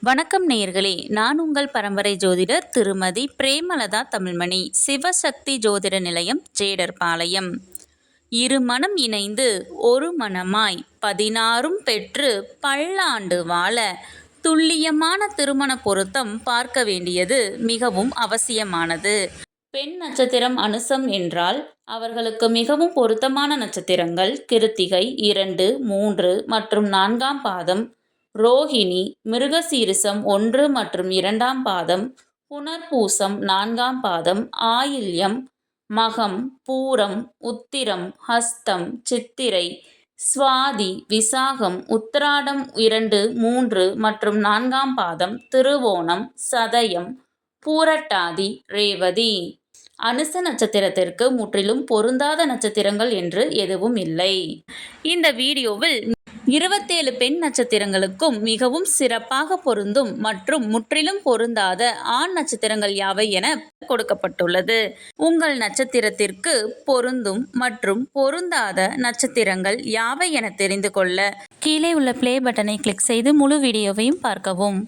வணக்கம் நேயர்களே, நான் உங்கள் பரம்பரை ஜோதிடர் திருமதி பிரேமலதா தமிழ்மணி, சிவசக்தி ஜோதிட நிலையம், ஜேடர்பாளையம். இரு மனம் இணைந்து ஒரு மனமாய் 16ம் பெற்று பல்லாண்டு வாழ துல்லியமான திருமண பொருத்தம் பார்க்க வேண்டியது மிகவும் அவசியமானது. பெண் நட்சத்திரம் அனுசம் என்றால் அவர்களுக்கு மிகவும் பொருத்தமான நட்சத்திரங்கள் கிருத்திகை 2, 3 மற்றும் 4ஆம் பாதம், ரோஹிணி, மிருகசீரிசம் 1 மற்றும் 2ஆம் பாதம், புனர்பூசம் 4ஆம் பாதம், ஆயில்யம், மகம், பூரம், உத்திரம், ஹஸ்தம், சித்திரை, சுவாதி, விசாகம், உத்திராடம் 2, 3 மற்றும் 4ஆம் பாதம், திருவோணம், சதயம், பூரட்டாதி, ரேவதி. அனுச நட்சத்திரத்திற்கு முற்றிலும் பொருந்தாத நட்சத்திரங்கள் என்று எதுவும் இல்லை. இந்த வீடியோவில் 27 பெண் நட்சத்திரங்களுக்கும் மிகவும் சிறப்பாக பொருந்தும் மற்றும் முற்றிலும் பொருந்தாத ஆண் நட்சத்திரங்கள் யாவை என கொடுக்கப்பட்டுள்ளது. உங்கள் நட்சத்திரத்திற்கு பொருந்தும் மற்றும் பொருந்தாத நட்சத்திரங்கள் யாவை என தெரிந்து கொள்ள கீழே உள்ள ப்ளே பட்டனை கிளிக் செய்து முழு வீடியோவையும் பார்க்கவும்.